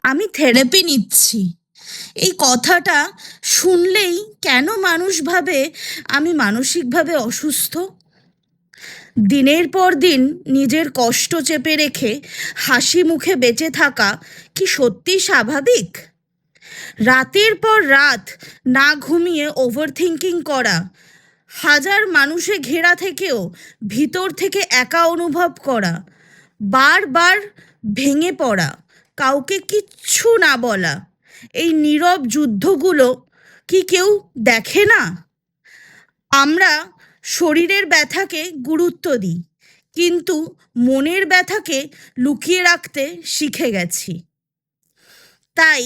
আমি থেরাপি নিচ্ছি, এই কথাটা শুনলেই কেন মানুষ ভাবে আমি মানসিকভাবে অসুস্থ? দিনের পর দিন নিজের কষ্ট চেপে রেখে হাসি মুখে বেঁচে থাকা কি সত্যি স্বাভাবিক? রাতের পর রাত না ঘুমিয়ে ওভার থিঙ্কিং করা, হাজার মানুষে ঘেরা থেকেও ভিতর থেকে একা অনুভব করা, বারবার ভেঙে পড়া, কাউকে কিচ্ছু না বলা, এই নীরব যুদ্ধগুলো কি কেউ দেখে না? আমরা শরীরের ব্যথাকে গুরুত্ব দিই, কিন্তু মনের ব্যথাকে লুকিয়ে রাখতে শিখে গেছি। তাই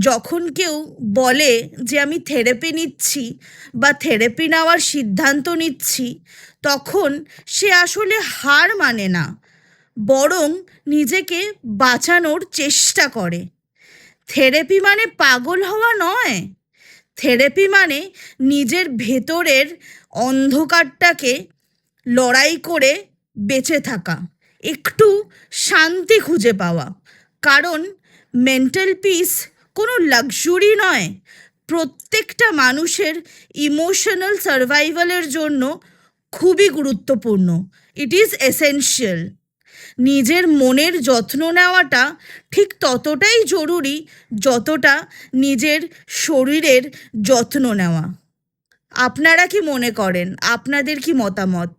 যখন কেউ বলে যে আমি থেরাপি নিচ্ছি বা থেরাপি নেওয়ার সিদ্ধান্ত নিচ্ছি, তখন সে আসলে হার মানে না, বরং নিজেকে বাঁচানোর চেষ্টা করে। থেরাপি মানে পাগল হওয়া নয়, থেরাপি মানে নিজের ভেতরের অন্ধকারটাকে লড়াই করে বেঁচে থাকা, একটু শান্তি খুঁজে পাওয়া। কারণ মেন্টাল পিস কোনো লাক্সারি নয়, প্রত্যেকটা মানুষের ইমোশনাল সার্ভাইভালের জন্য খুবই গুরুত্বপূর্ণ। It is essential. নিজের মনের যত্ন নেওয়াটা ঠিক ততটাই জরুরি যতটা নিজের শরীরের যত্ন নেওয়া। আপনারা কি মনে করেন? আপনাদের কি মতামত?